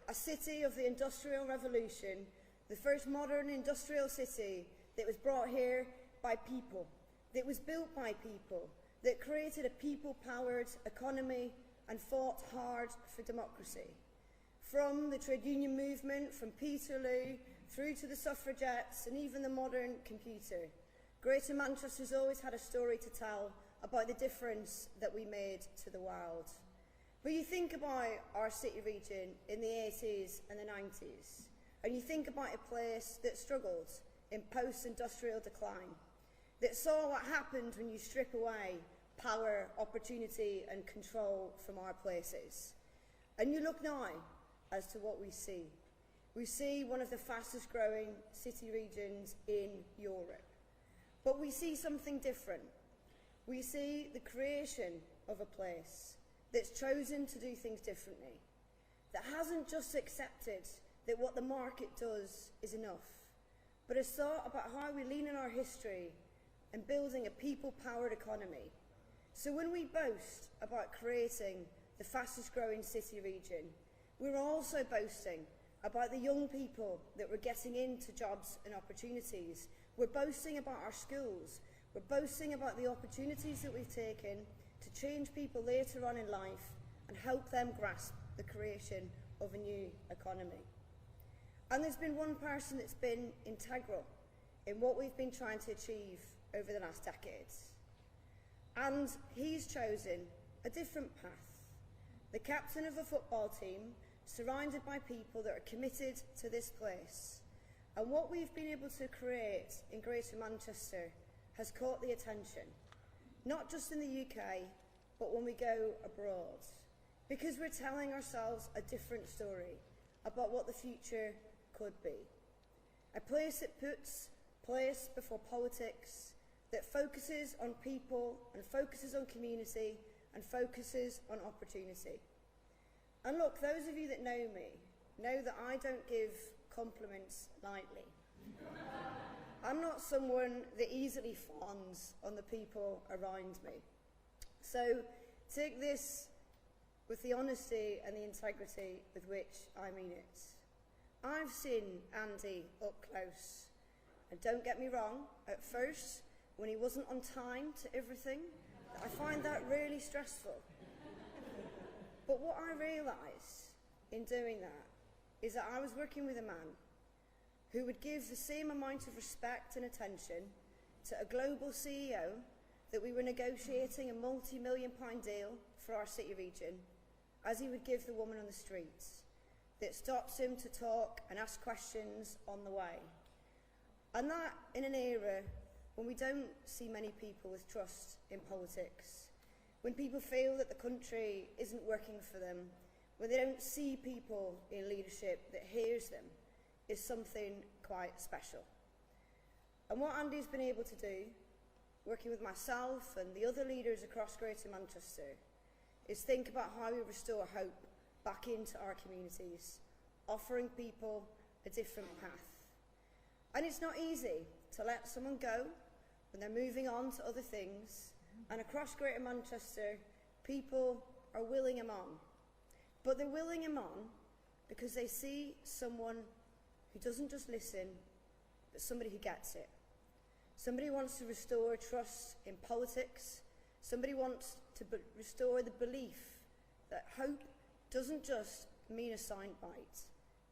a city of the Industrial Revolution, the first modern industrial city that was brought here by people, that was built by people, that created a people-powered economy and fought hard for democracy. From the trade union movement, from Peterloo, through to the suffragettes and even the modern computer, Greater Manchester's always had a story to tell about the difference that we made to the world. But you think about our city region in the 80s and the 90s, and you think about a place that struggled in post-industrial decline, that saw what happened when you strip away power, opportunity and control from our places. And you look now as to what we see. We see one of the fastest growing city regions in Europe. But we see something different. We see the creation of a place that's chosen to do things differently, that hasn't just accepted that what the market does is enough, but has thought about how we lean on our history and building a people-powered economy. So when we boast about creating the fastest growing city region, we're also boasting about the young people that we're getting into jobs and opportunities. We're boasting about our schools. We're boasting about the opportunities that we've taken to change people later on in life and help them grasp the creation of a new economy. And there's been one person that's been integral in what we've been trying to achieve over the last decades. And he's chosen a different path. The captain of a football team, surrounded by people that are committed to this place. And what we've been able to create in Greater Manchester has caught the attention, not just in the UK, but when we go abroad, because we're telling ourselves a different story about what the future could be. A place that puts place before politics, that focuses on people and focuses on community and focuses on opportunity. And look, those of you that know me know that I don't give compliments lightly. I'm not someone that easily fawns on the people around me. So take this with the honesty and the integrity with which I mean it. I've seen Andy up close. And don't get me wrong, at first, when he wasn't on time to everything, I find that really stressful. But what I realised in doing that is that I was working with a man who would give the same amount of respect and attention to a global CEO that we were negotiating a multi-million-pound deal for our city region as he would give the woman on the streets that stops him to talk and ask questions on the way. And that in an era when we don't see many people with trust in politics, when people feel that the country isn't working for them, when they don't see people in leadership that hears them, is something quite special. And what Andy's been able to do, working with myself and the other leaders across Greater Manchester, is think about how we restore hope back into our communities, offering people a different path. And it's not easy to let someone go when they're moving on to other things, and across Greater Manchester, people are willing him on. But they're willing him on because they see someone who doesn't just listen, but somebody who gets it. Somebody who wants to restore trust in politics. Somebody wants to restore the belief that hope doesn't just mean a soundbite,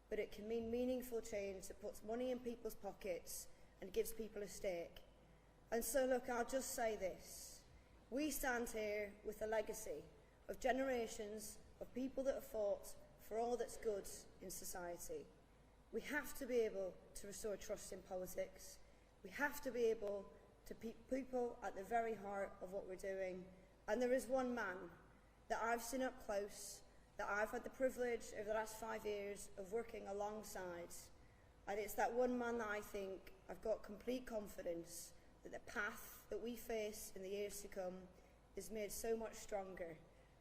but it can mean meaningful change that puts money in people's pockets and gives people a stake. And so look, I'll just say this. We stand here with a legacy of generations of people that have fought for all that's good in society. We have to be able to restore trust in politics. We have to be able to put people at the very heart of what we're doing. And there is one man that I've seen up close, that I've had the privilege over the last 5 years of working alongside. And it's that one man that I think I've got complete confidence that the path that we face in the years to come is made so much stronger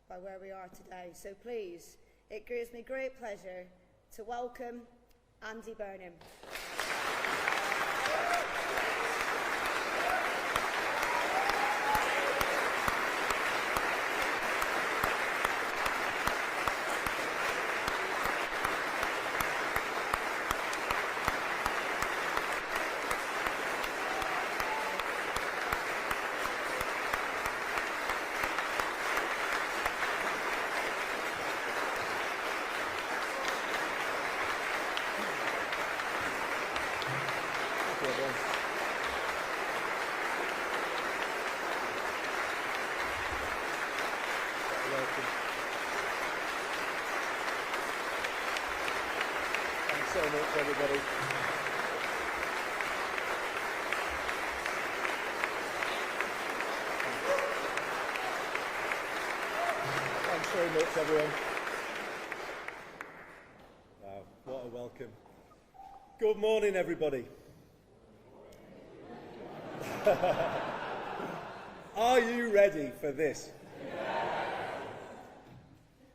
by where we are today. So please, it gives me great pleasure to welcome Andy Burnham. so much, everybody. Thanks very much, everyone. Wow, what a welcome. Good morning, everybody. Are you ready for this?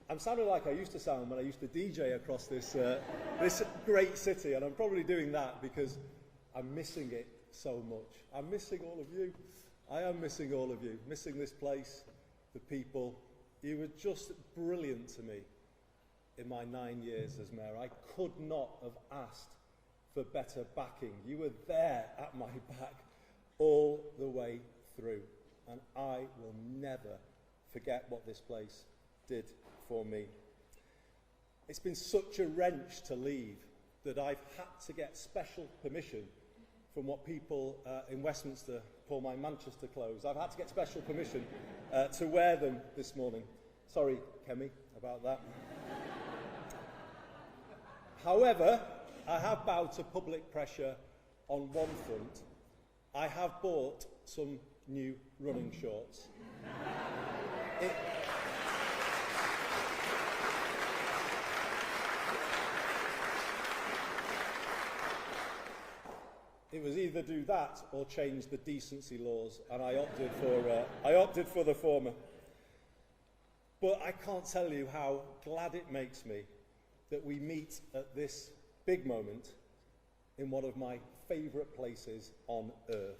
I'm sounding like I used to sound when I used to DJ across this great city, and I'm probably doing that because I'm missing it so much. I'm missing all of you. I am missing all of you, missing this place, the people. You were just brilliant to me in my 9 years as mayor. I could not have asked for better backing. You were there at my back all the way through, and I will never forget what this place did for me. It's been such a wrench to leave that I've had to get special permission from what people in Westminster call my Manchester clothes. I've had to get special permission to wear them this morning. Sorry, Kemi, about that. However, I have bowed to public pressure on one front. I have bought some new running shorts. It was either do that or change the decency laws, and I opted for the former. But I can't tell you how glad it makes me that we meet at this big moment in one of my favourite places on earth,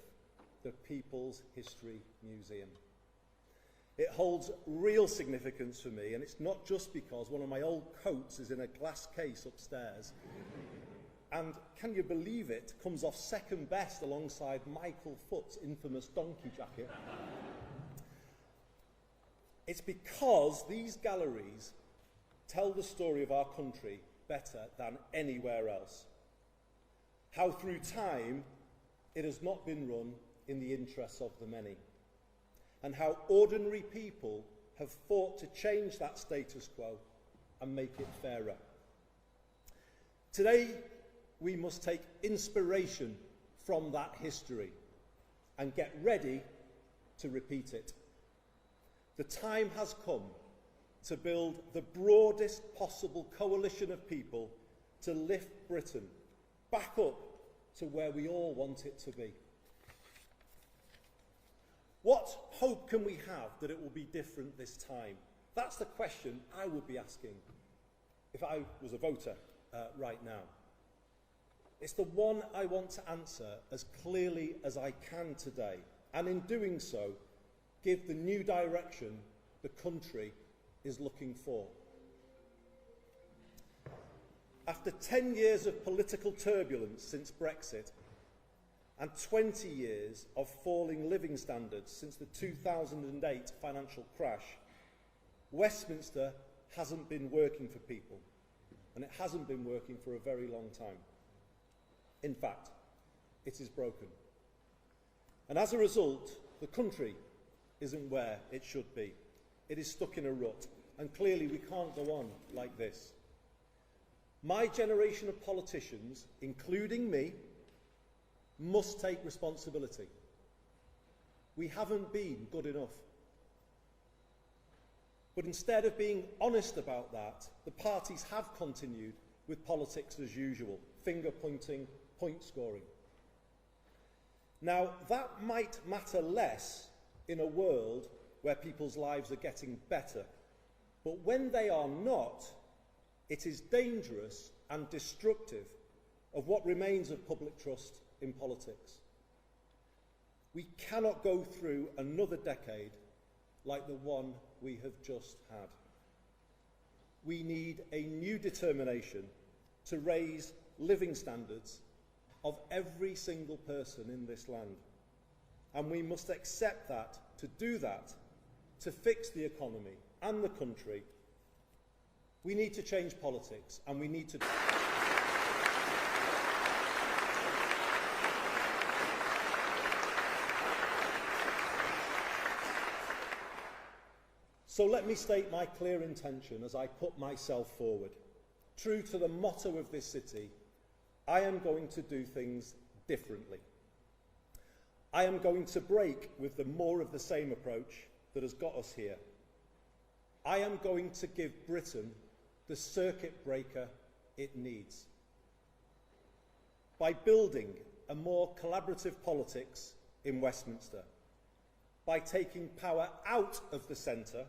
the People's History Museum. It holds real significance for me, and it's not just because one of my old coats is in a glass case upstairs. And can you believe it, comes off second best alongside Michael Foot's infamous donkey jacket. It's because these galleries tell the story of our country better than anywhere else. How through time it has not been run in the interests of the many, and how ordinary people have fought to change that status quo and make it fairer. Today, we must take inspiration from that history and get ready to repeat it. The time has come to build the broadest possible coalition of people to lift Britain back up to where we all want it to be. What hope can we have that it will be different this time? That's the question I would be asking if I was a voter right now. It's the one I want to answer as clearly as I can today, and in doing so, give the new direction the country is looking for. After 10 years of political turbulence since Brexit, and 20 years of falling living standards since the 2008 financial crash, Westminster hasn't been working for people, and it hasn't been working for a very long time. In fact, it is broken. And as a result, the country isn't where it should be. It is stuck in a rut, and clearly we can't go on like this. My generation of politicians, including me, must take responsibility. We haven't been good enough. But instead of being honest about that, the parties have continued with politics as usual, finger-pointing, point-scoring. Now, that might matter less in a world where people's lives are getting better, but when they are not, it is dangerous and destructive of what remains of public trust in politics. We cannot go through another decade like the one we have just had. We need a new determination to raise living standards of every single person in this land. And we must accept that, to do that, to fix the economy and the country, we need to change politics, and we need to... So let me state my clear intention as I put myself forward. True to the motto of this city, I am going to do things differently. I am going to break with the more of the same approach that has got us here. I am going to give Britain the circuit breaker it needs. By building a more collaborative politics in Westminster, by taking power out of the centre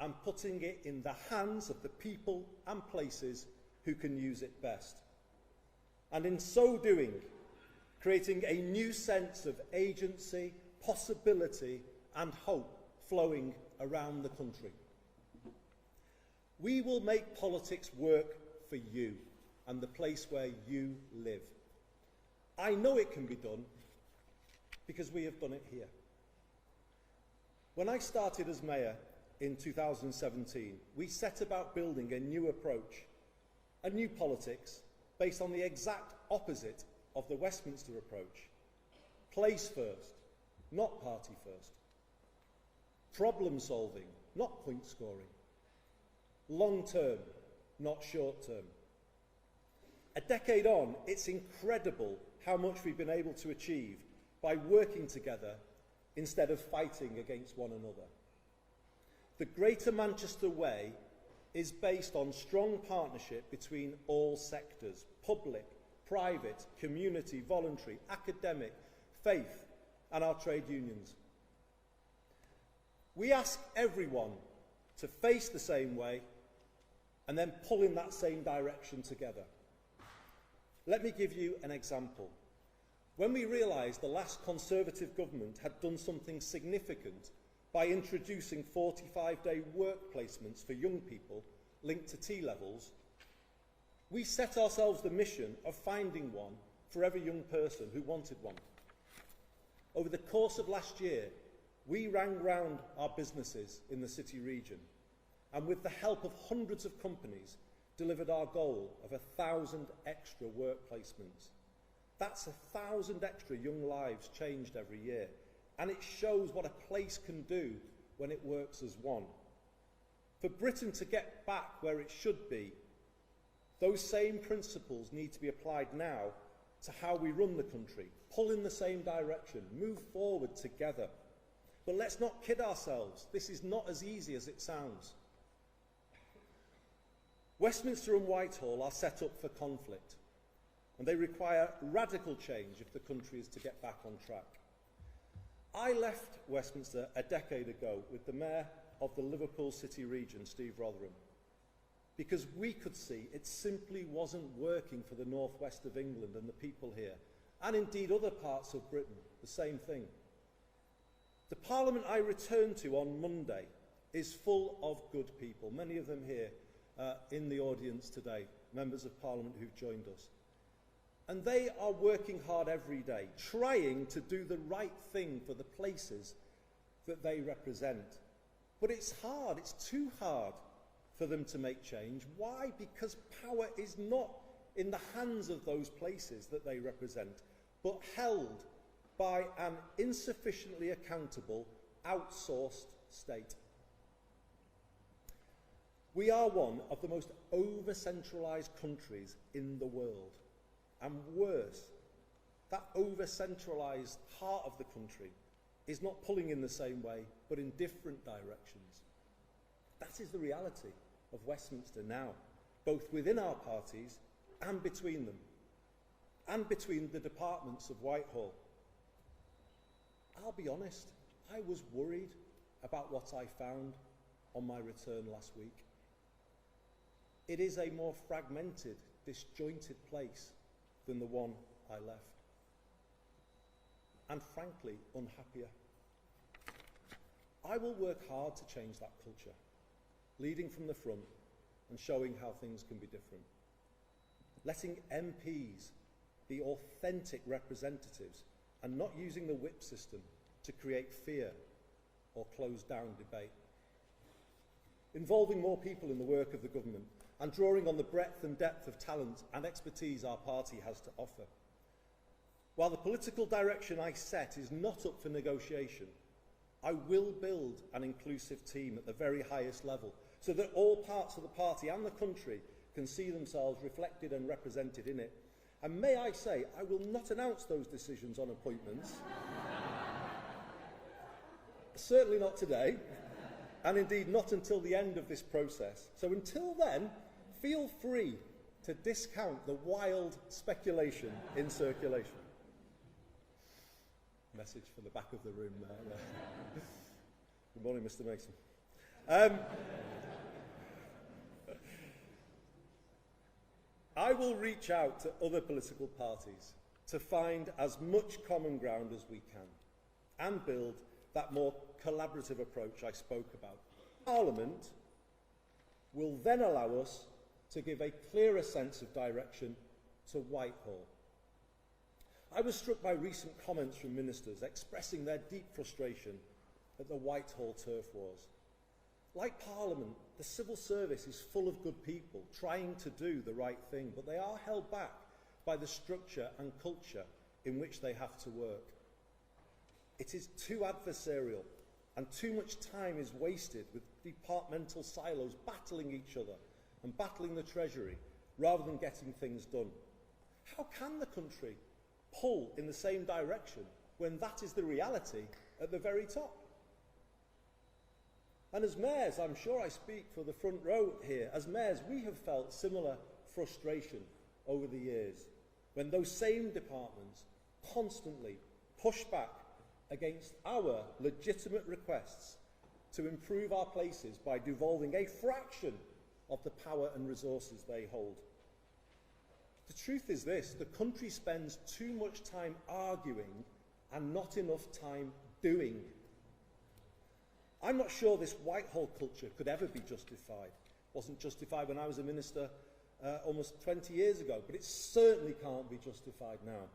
and putting it in the hands of the people and places who can use it best. And in so doing, creating a new sense of agency, possibility and hope flowing around the country. We will make politics work for you and the place where you live. I know it can be done because we have done it here. When I started as mayor in 2017, we set about building a new approach, a new politics based on the exact opposite of the Westminster approach. Place first, not party first. Problem solving, not point scoring. Long term, not short term. A decade on, it's incredible how much we've been able to achieve by working together instead of fighting against one another. The Greater Manchester Way is based on strong partnership between all sectors, public, private, community, voluntary, academic, faith, and our trade unions. We ask everyone to face the same way and then pull in that same direction together. Let me give you an example. When we realised the last Conservative government had done something significant by introducing 45-day work placements for young people linked to T-levels, we set ourselves the mission of finding one for every young person who wanted one. Over the course of last year, we rang round our businesses in the city region and with the help of hundreds of companies delivered our goal of 1,000 extra work placements. That's 1,000 extra young lives changed every year, and it shows what a place can do when it works as one. For Britain to get back where it should be, those same principles need to be applied now to how we run the country, pull in the same direction, move forward together. But let's not kid ourselves, this is not as easy as it sounds. Westminster and Whitehall are set up for conflict, and they require radical change if the country is to get back on track. I left Westminster a decade ago with the Mayor of the Liverpool City region, Steve Rotherham, because we could see it simply wasn't working for the northwest of England and the people here, and indeed other parts of Britain, the same thing. The Parliament I returned to on Monday is full of good people, many of them here in the audience today, members of Parliament who've joined us. And they are working hard every day, trying to do the right thing for the places that they represent. But it's hard, it's too hard for them to make change. Why? Because power is not in the hands of those places that they represent, but held by an insufficiently accountable, outsourced state. We are one of the most over-centralised countries in the world. And worse, that over-centralised heart of the country is not pulling in the same way, but in different directions. That is the reality of Westminster now, both within our parties and between them, and between the departments of Whitehall. I'll be honest, I was worried about what I found on my return last week. It is a more fragmented, disjointed place than the one I left. And frankly, unhappier. I will work hard to change that culture, leading from the front and showing how things can be different. Letting MPs be authentic representatives and not using the whip system to create fear or close down debate. Involving more people in the work of the government and drawing on the breadth and depth of talent and expertise our party has to offer. While the political direction I set is not up for negotiation, I will build an inclusive team at the very highest level so that all parts of the party and the country can see themselves reflected and represented in it. And may I say, I will not announce those decisions on appointments. Certainly not today, and indeed not until the end of this process. So until then, feel free to discount the wild speculation in circulation. Message for the back of the room there. Good morning, Mr. Mason. I will reach out to other political parties to find as much common ground as we can and build that more collaborative approach I spoke about. Parliament will then allow us to give a clearer sense of direction to Whitehall. I was struck by recent comments from ministers expressing their deep frustration at the Whitehall turf wars. Like Parliament, the civil service is full of good people trying to do the right thing, but they are held back by the structure and culture in which they have to work. It is too adversarial, and too much time is wasted with departmental silos battling each other and battling the Treasury rather than getting things done. How can the country pull in the same direction when that is the reality at the very top? And as mayors, I'm sure I speak for the front row here, as mayors we have felt similar frustration over the years when those same departments constantly push back against our legitimate requests to improve our places by devolving a fraction of the power and resources they hold. The truth is this: the country spends too much time arguing and not enough time doing. I'm not sure this Whitehall culture could ever be justified. It wasn't justified when I was a minister almost 20 years ago, but it certainly can't be justified now.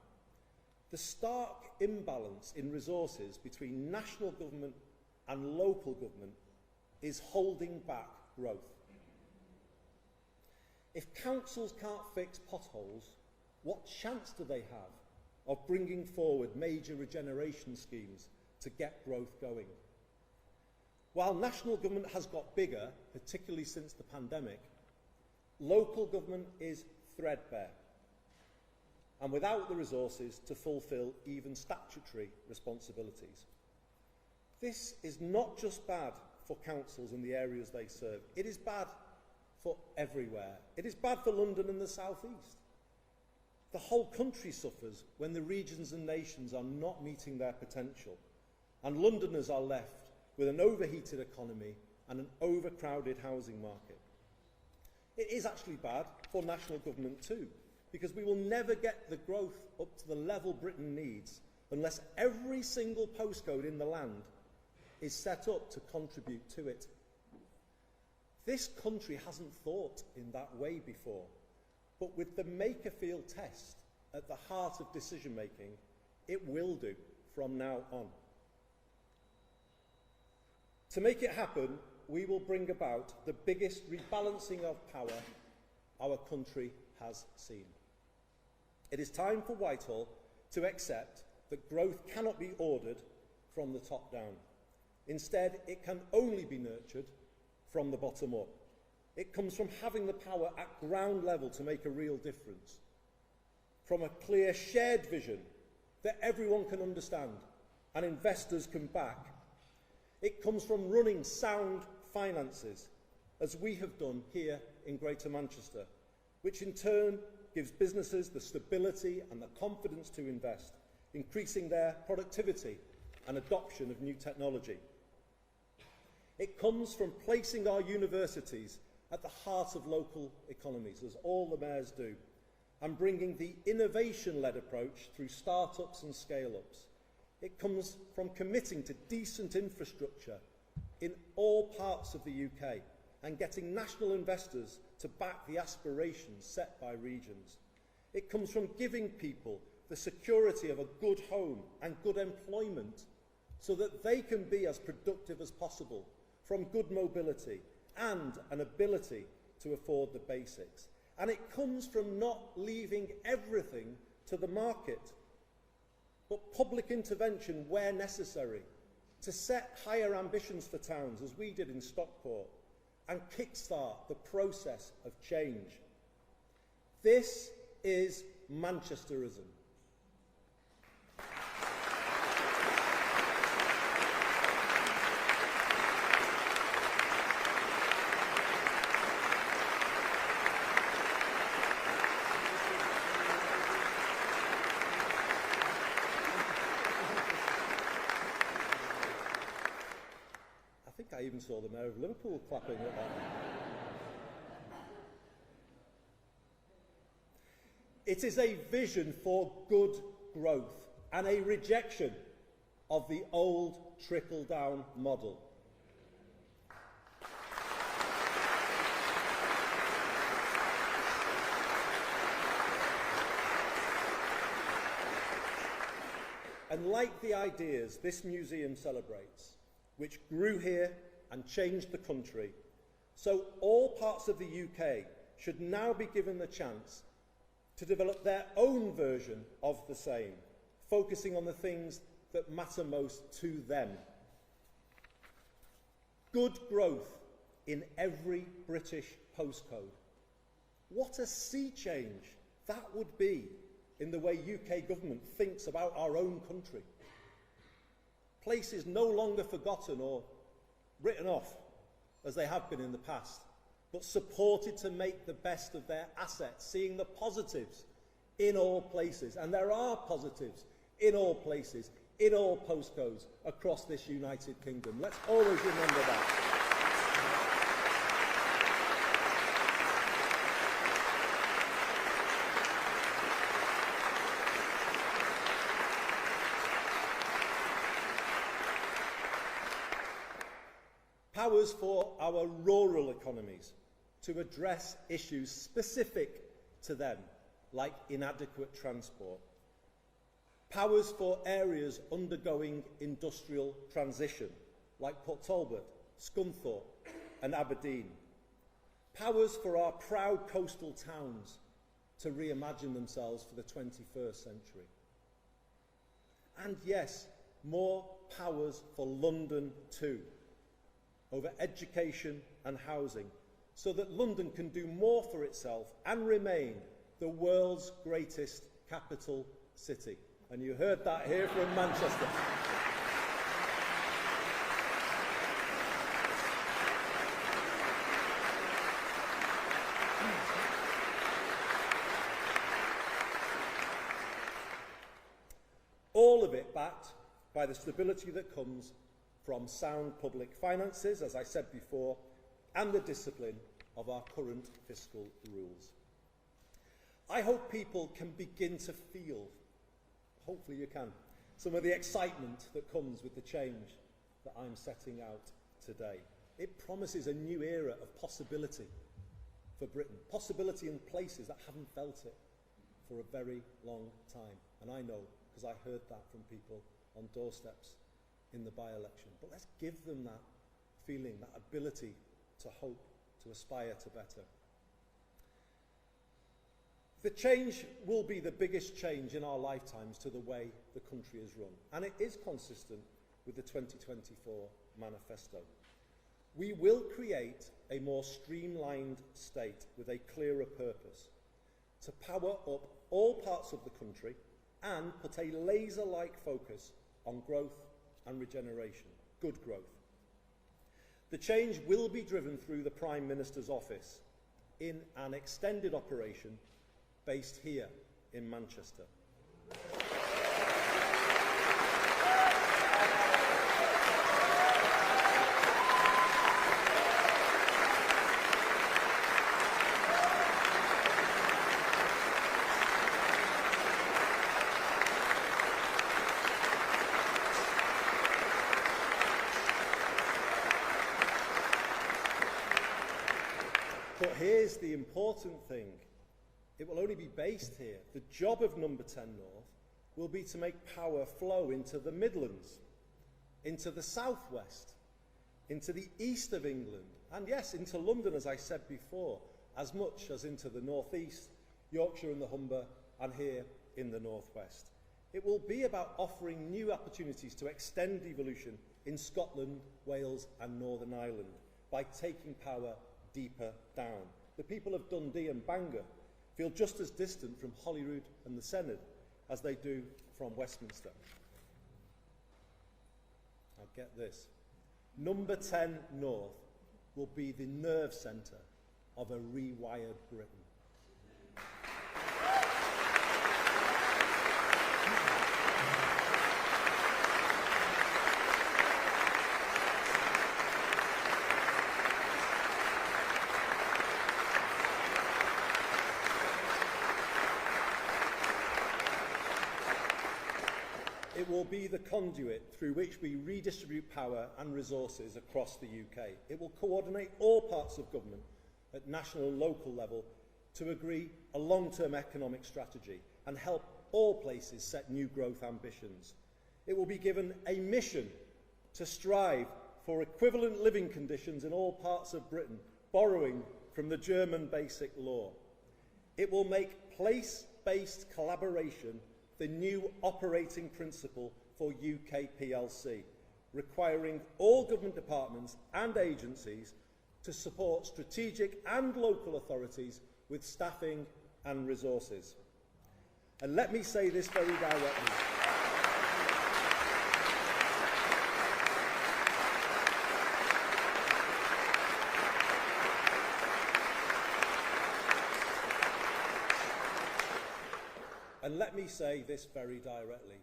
The stark imbalance in resources between national government and local government is holding back growth. If councils can't fix potholes, what chance do they have of bringing forward major regeneration schemes to get growth going? While national government has got bigger, particularly since the pandemic, local government is threadbare and without the resources to fulfil even statutory responsibilities. This is not just bad for councils in the areas they serve, it is bad for everywhere. It is bad for London and the South East. The whole country suffers when the regions and nations are not meeting their potential, and Londoners are left with an overheated economy and an overcrowded housing market. It is actually bad for national government too, because we will never get the growth up to the level Britain needs unless every single postcode in the land is set up to contribute to it. This country hasn't thought in that way before, but with the Makerfield test at the heart of decision making, it will do from now on. To make it happen, we will bring about the biggest rebalancing of power our country has seen. It is time for Whitehall to accept that growth cannot be ordered from the top down. Instead, it can only be nurtured from the bottom up. It comes from having the power at ground level to make a real difference, from a clear shared vision that everyone can understand and investors can back. It comes from running sound finances, as we have done here in Greater Manchester, which in turn gives businesses the stability and the confidence to invest, increasing their productivity and adoption of new technology. It comes from placing our universities at the heart of local economies, as all the mayors do, and bringing the innovation-led approach through start-ups and scale-ups. It comes from committing to decent infrastructure in all parts of the UK and getting national investors to back the aspirations set by regions. It comes from giving people the security of a good home and good employment so that they can be as productive as possible, from good mobility and an ability to afford the basics. And it comes from not leaving everything to the market, but public intervention where necessary, to set higher ambitions for towns, as we did in Stockport, and kickstart the process of change. This is Manchesterism. I think I even saw the Mayor of Liverpool clapping at that. It is a vision for good growth and a rejection of the old trickle-down model. And like the ideas this museum celebrates, which grew here and changed the country, so all parts of the UK should now be given the chance to develop their own version of the same, focusing on the things that matter most to them. Good growth in every British postcode. What a sea change that would be in the way UK government thinks about our own country. Places no longer forgotten or written off, as they have been in the past, but supported to make the best of their assets, seeing the positives in all places. And there are positives in all places, in all postcodes across this United Kingdom. Let's always remember that. Powers for our rural economies to address issues specific to them, like inadequate transport. Powers for areas undergoing industrial transition, like Port Talbot, Scunthorpe and Aberdeen. Powers for our proud coastal towns to reimagine themselves for the 21st century. And yes, more powers for London too, over education and housing, so that London can do more for itself and remain the world's greatest capital city. And you heard that here from Manchester. All of it backed by the stability that comes from sound public finances, as I said before, and the discipline of our current fiscal rules. I hope people can begin to feel, hopefully you can, some of the excitement that comes with the change that I'm setting out today. It promises a new era of possibility for Britain, possibility in places that haven't felt it for a very long time. And I know, because I heard that from people on doorsteps in the by-election. But let's give them that feeling, that ability to hope, to aspire to better. The change will be the biggest change in our lifetimes to the way the country is run, and it is consistent with the 2024 manifesto. We will create a more streamlined state with a clearer purpose, to power up all parts of the country and put a laser-like focus on growth and regeneration, good growth. The change will be driven through the Prime Minister's office in an extended operation based here in Manchester. But here's the important thing. It will only be based here. The job of Number 10 North will be to make power flow into the Midlands, into the southwest, into the east of England, and yes, into London, as I said before, as much as into the northeast, Yorkshire and the Humber, and here in the northwest. It will be about offering new opportunities to extend devolution in Scotland, Wales and Northern Ireland by taking power deeper down. The people of Dundee and Bangor feel just as distant from Holyrood and the Senedd as they do from Westminster. Now get this, number 10 North will be the nerve centre of a rewired Britain. It will be the conduit through which we redistribute power and resources across the UK. It will coordinate all parts of government at national and local level to agree a long-term economic strategy and help all places set new growth ambitions. It will be given a mission to strive for equivalent living conditions in all parts of Britain, borrowing from the German Basic Law. It will make place-based collaboration the new operating principle for UK PLC, requiring all government departments and agencies to support strategic and local authorities with staffing and resources. And let me say this very directly. And let me say this very directly.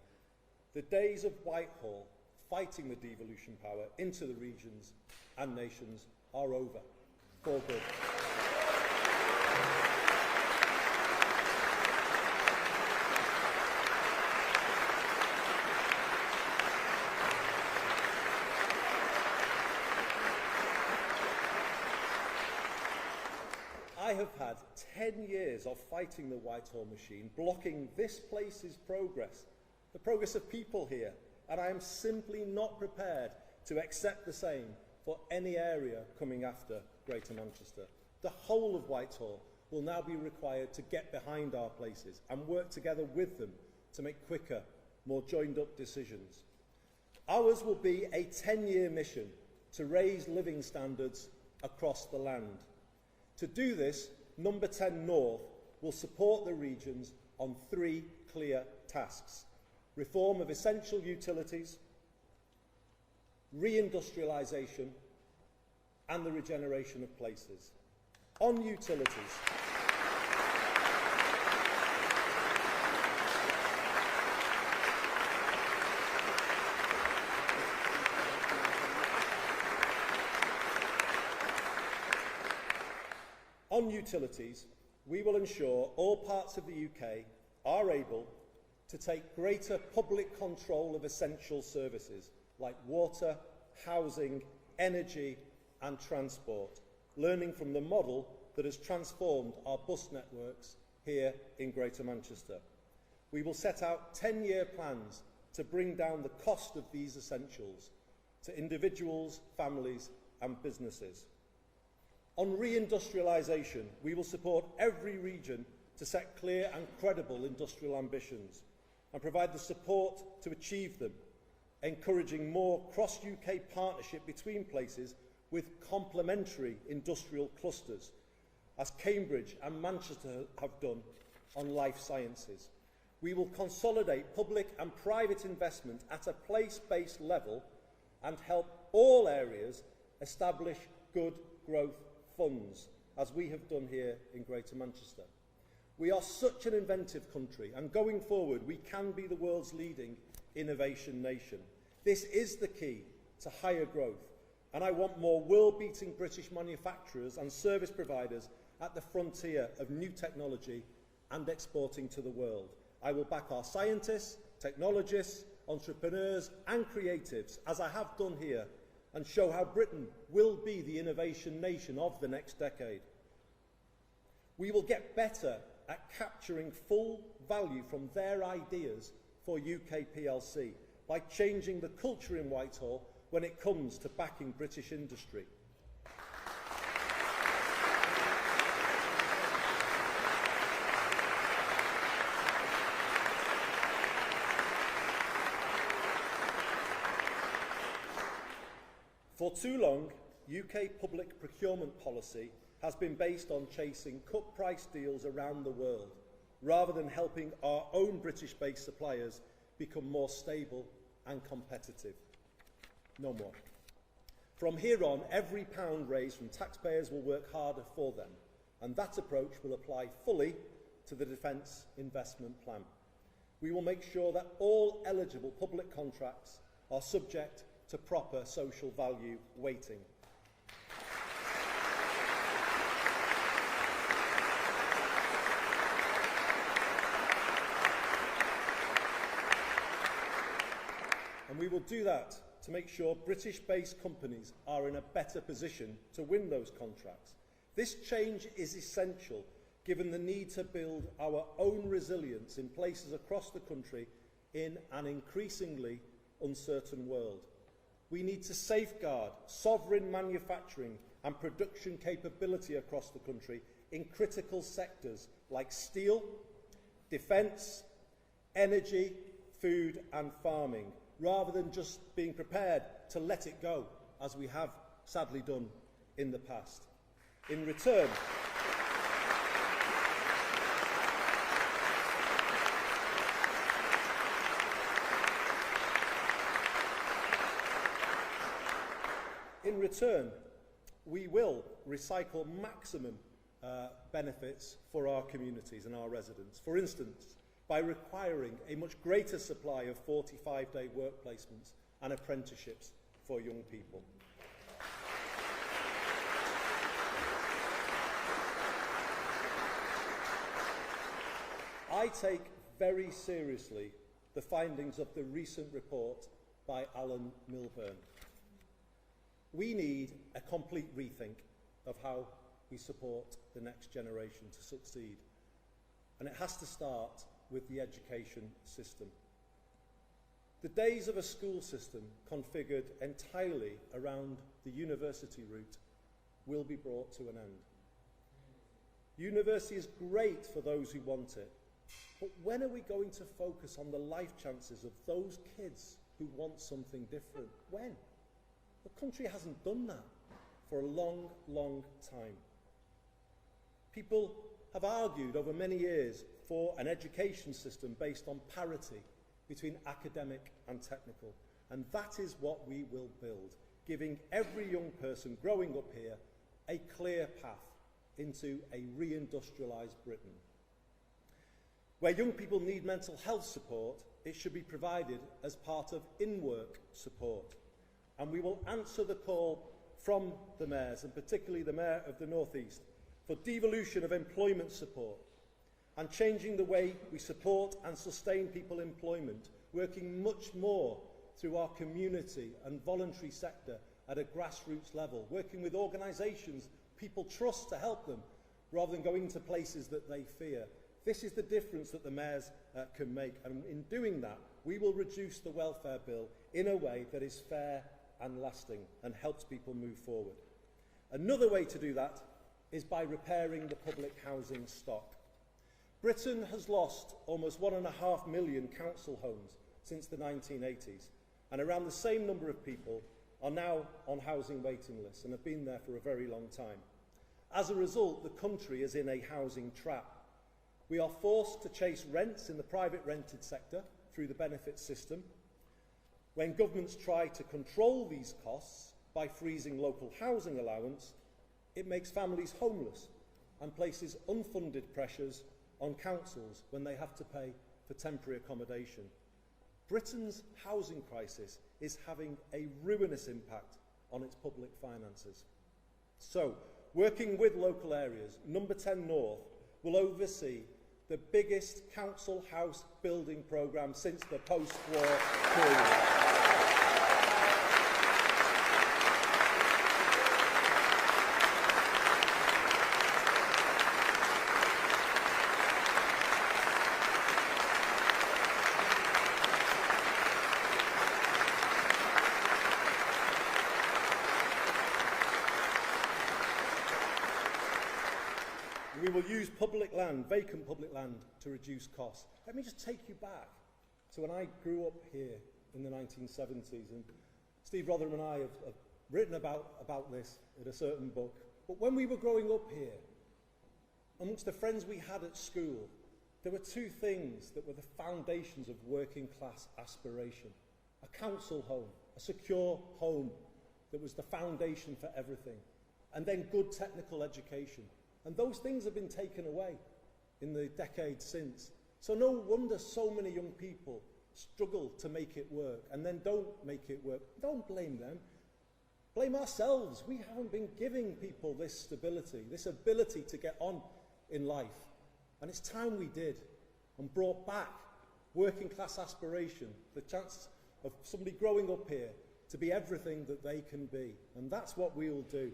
The days of Whitehall fighting the devolution power into the regions and nations are over, for good. I have had 10 years of fighting the Whitehall machine, blocking this place's progress, the progress of people here, and I am simply not prepared to accept the same for any area coming after Greater Manchester. The whole of Whitehall will now be required to get behind our places and work together with them to make quicker, more joined-up decisions. Ours will be a 10-year mission to raise living standards across the land. To do this, Number 10 North will support the regions on 3 clear tasks: reform of essential utilities, reindustrialisation, and the regeneration of places. On utilities, we will ensure all parts of the UK are able to take greater public control of essential services like water, housing, energy and transport, learning from the model that has transformed our bus networks here in Greater Manchester. We will set out 10-year plans to bring down the cost of these essentials to individuals, families and businesses. On reindustrialisation, we will support every region to set clear and credible industrial ambitions and provide the support to achieve them, encouraging more cross-UK partnership between places with complementary industrial clusters, as Cambridge and Manchester have done on life sciences. We will consolidate public and private investment at a place-based level and help all areas establish good growth funds, as we have done here in Greater Manchester. We are such an inventive country, and going forward we can be the world's leading innovation nation. This is the key to higher growth, and I want more world-beating British manufacturers and service providers at the frontier of new technology and exporting to the world. I will back our scientists, technologists, entrepreneurs and creatives, as I have done here, and show how Britain will be the innovation nation of the next decade. We will get better at capturing full value from their ideas for UK PLC by changing the culture in Whitehall when it comes to backing British industry. For too long, UK public procurement policy has been based on chasing cut-price deals around the world, rather than helping our own British-based suppliers become more stable and competitive. No more. From here on, every pound raised from taxpayers will work harder for them, and that approach will apply fully to the Defence Investment Plan. We will make sure that all eligible public contracts are subject to proper social value weighting. And we will do that to make sure British-based companies are in a better position to win those contracts. This change is essential given the need to build our own resilience in places across the country in an increasingly uncertain world. We need to safeguard sovereign manufacturing and production capability across the country in critical sectors like steel, defence, energy, food and farming, rather than just being prepared to let it go, as we have sadly done in the past. In return, we will recycle maximum benefits for our communities and our residents. For instance, by requiring a much greater supply of 45-day work placements and apprenticeships for young people. I take very seriously the findings of the recent report by Alan Milburn. We need a complete rethink of how we support the next generation to succeed. And it has to start with the education system. The days of a school system configured entirely around the university route will be brought to an end. University is great for those who want it, but when are we going to focus on the life chances of those kids who want something different? When? The country hasn't done that for a long, long time. People have argued over many years for an education system based on parity between academic and technical, and that is what we will build, giving every young person growing up here a clear path into a re-industrialised Britain. Where young people need mental health support, it should be provided as part of in-work support. And we will answer the call from the mayors, and particularly the Mayor of the North East, for devolution of employment support and changing the way we support and sustain people employment, working much more through our community and voluntary sector at a grassroots level, working with organisations people trust to help them, rather than going to places that they fear. This is the difference that the mayors can make, and in doing that, we will reduce the welfare bill in a way that is fair and lasting and helps people move forward. Another way to do that is by repairing the public housing stock. Britain has lost almost 1.5 million council homes since the 1980s, and around the same number of people are now on housing waiting lists and have been there for a very long time. As a result, the country is in a housing trap. We are forced to chase rents in the private rented sector through the benefit system. When governments try to control these costs by freezing local housing allowance, it makes families homeless and places unfunded pressures on councils when they have to pay for temporary accommodation. Britain's housing crisis is having a ruinous impact on its public finances. So, working with local areas, Number 10 North will oversee the biggest council house building programme since the post-war period. We will use public land, vacant public land, to reduce costs. Let me just take you back to when I grew up here in the 1970s. And Steve Rotherham and I have written about this in a certain book, But when we were growing up here, amongst the friends we had at school, there were two things that were the foundations of working class aspiration. A council home, a secure home that was the foundation for everything. And then good technical education. And those things have been taken away in the decades since. So no wonder so many young people struggle to make it work and then don't make it work. Don't blame them. Blame ourselves. We haven't been giving people this stability, this ability to get on in life. And it's time we did and brought back working class aspiration, the chance of somebody growing up here to be everything that they can be. And that's what we'll do.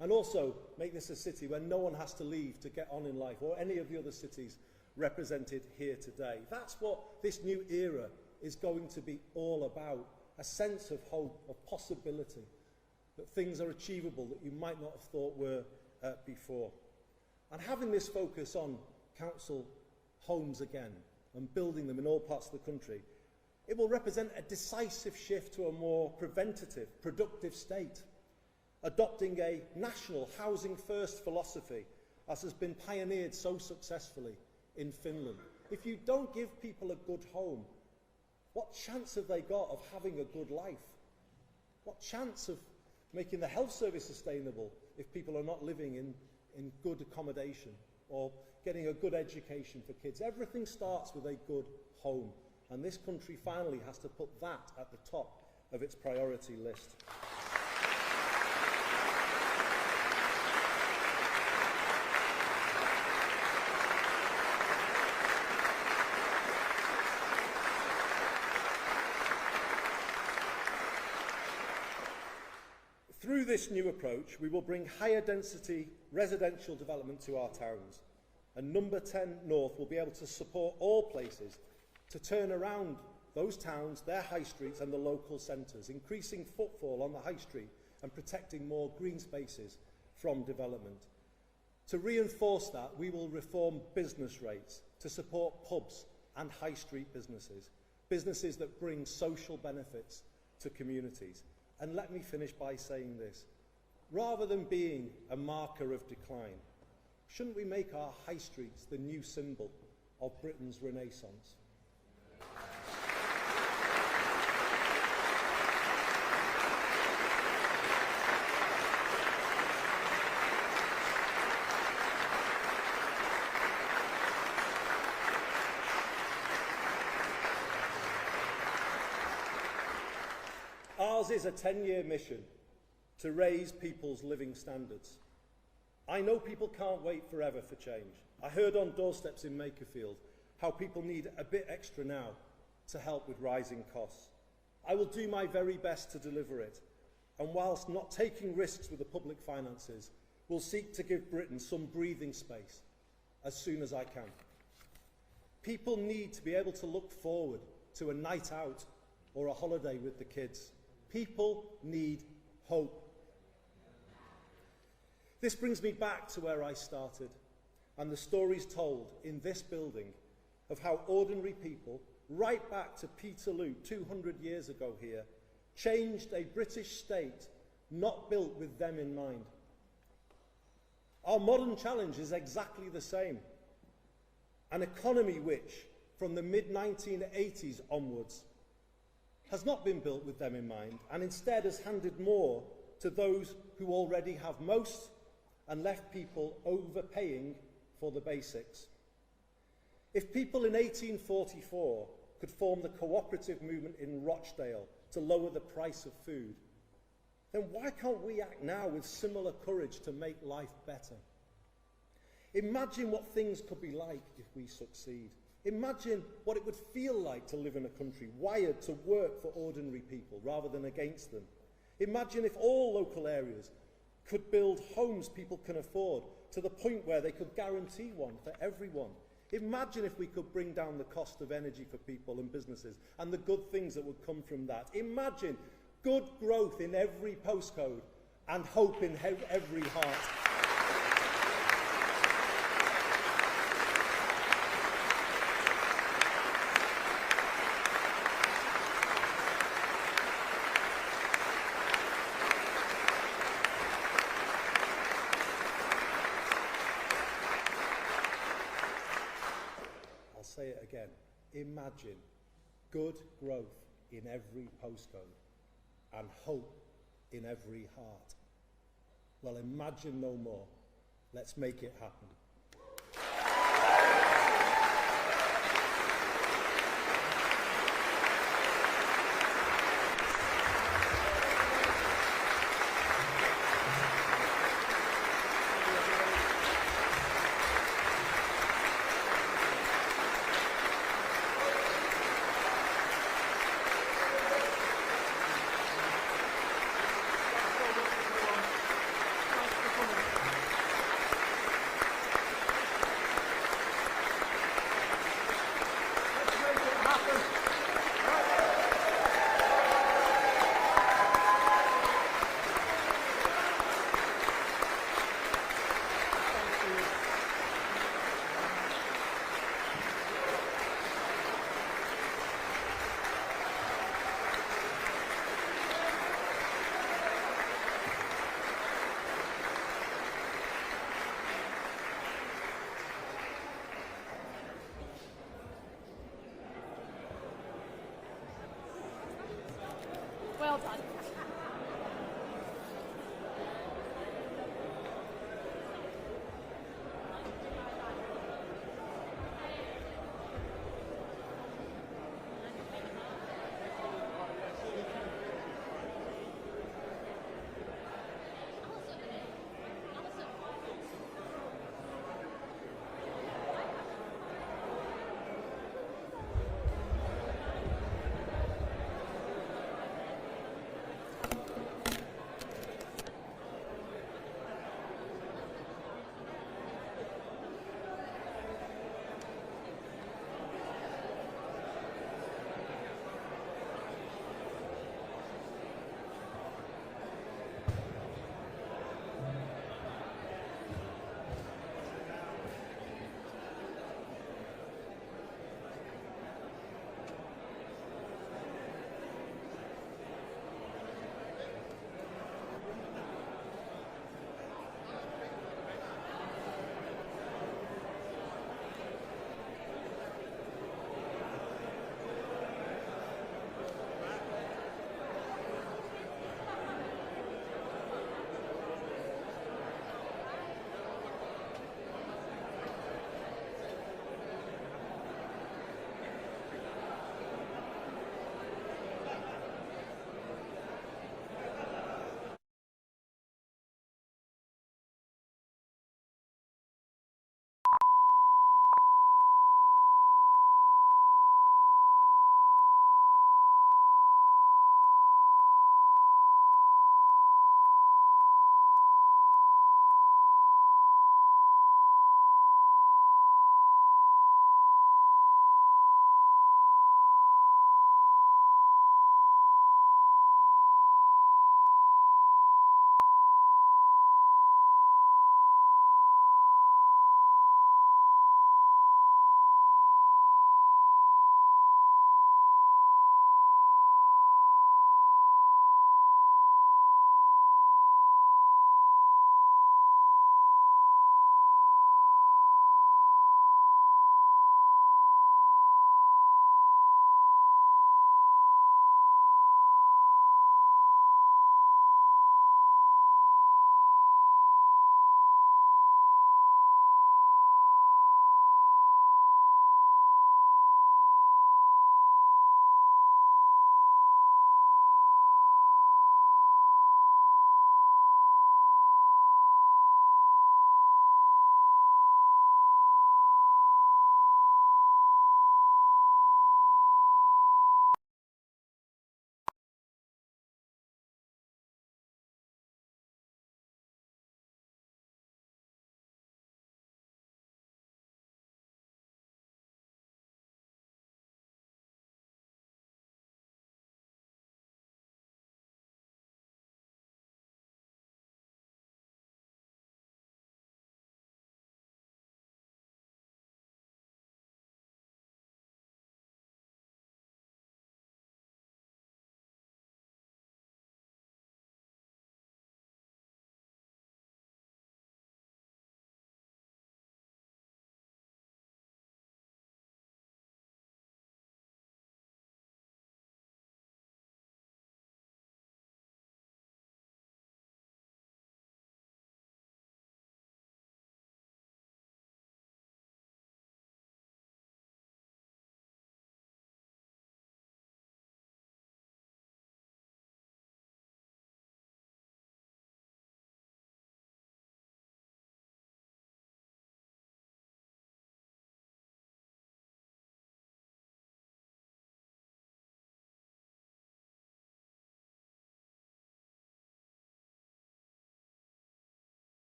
And also make this a city where no one has to leave to get on in life, or any of the other cities represented here today. That's what this new era is going to be all about. A sense of hope, of possibility, that things are achievable that you might not have thought were before. And having this focus on council homes again and building them in all parts of the country, it will represent a decisive shift to a more preventative, productive state, adopting a national housing first philosophy as has been pioneered so successfully in Finland. If you don't give people a good home, what chance have they got of having a good life? What chance of making the health service sustainable if people are not living in good accommodation or getting a good education for kids? Everything starts with a good home, and this country finally has to put that at the top of its priority list. Through this new approach, we will bring higher density residential development to our towns, and Number 10 North will be able to support all places to turn around those towns, their high streets and the local centres, increasing footfall on the high street and protecting more green spaces from development. To reinforce that, we will reform business rates to support pubs and high street businesses, businesses that bring social benefits to communities. And let me finish by saying this. Rather than being a marker of decline, shouldn't we make our high streets the new symbol of Britain's renaissance? Ours is a 10-year mission to raise people's living standards. I know people can't wait forever for change. I heard on doorsteps in Makerfield how people need a bit extra now to help with rising costs. I will do my very best to deliver it, and whilst not taking risks with the public finances, will seek to give Britain some breathing space as soon as I can. People need to be able to look forward to a night out or a holiday with the kids. People need hope. This brings me back to where I started and the stories told in this building of how ordinary people, right back to Peterloo 200 years ago here, changed a British state not built with them in mind. Our modern challenge is exactly the same. An economy which, from the mid-1980s onwards, has not been built with them in mind, and instead has handed more to those who already have most and left people overpaying for the basics. If people in 1844 could form the cooperative movement in Rochdale to lower the price of food, then why can't we act now with similar courage to make life better? Imagine what things could be like if we succeed. Imagine what it would feel like to live in a country wired to work for ordinary people rather than against them. Imagine if all local areas could build homes people can afford to the point where they could guarantee one for everyone. Imagine if we could bring down the cost of energy for people and businesses and the good things that would come from that. Imagine good growth in every postcode and hope in every heart. say it again, imagine good growth in every postcode and hope in every heart. Well, imagine no more. Let's make it happen. Well done.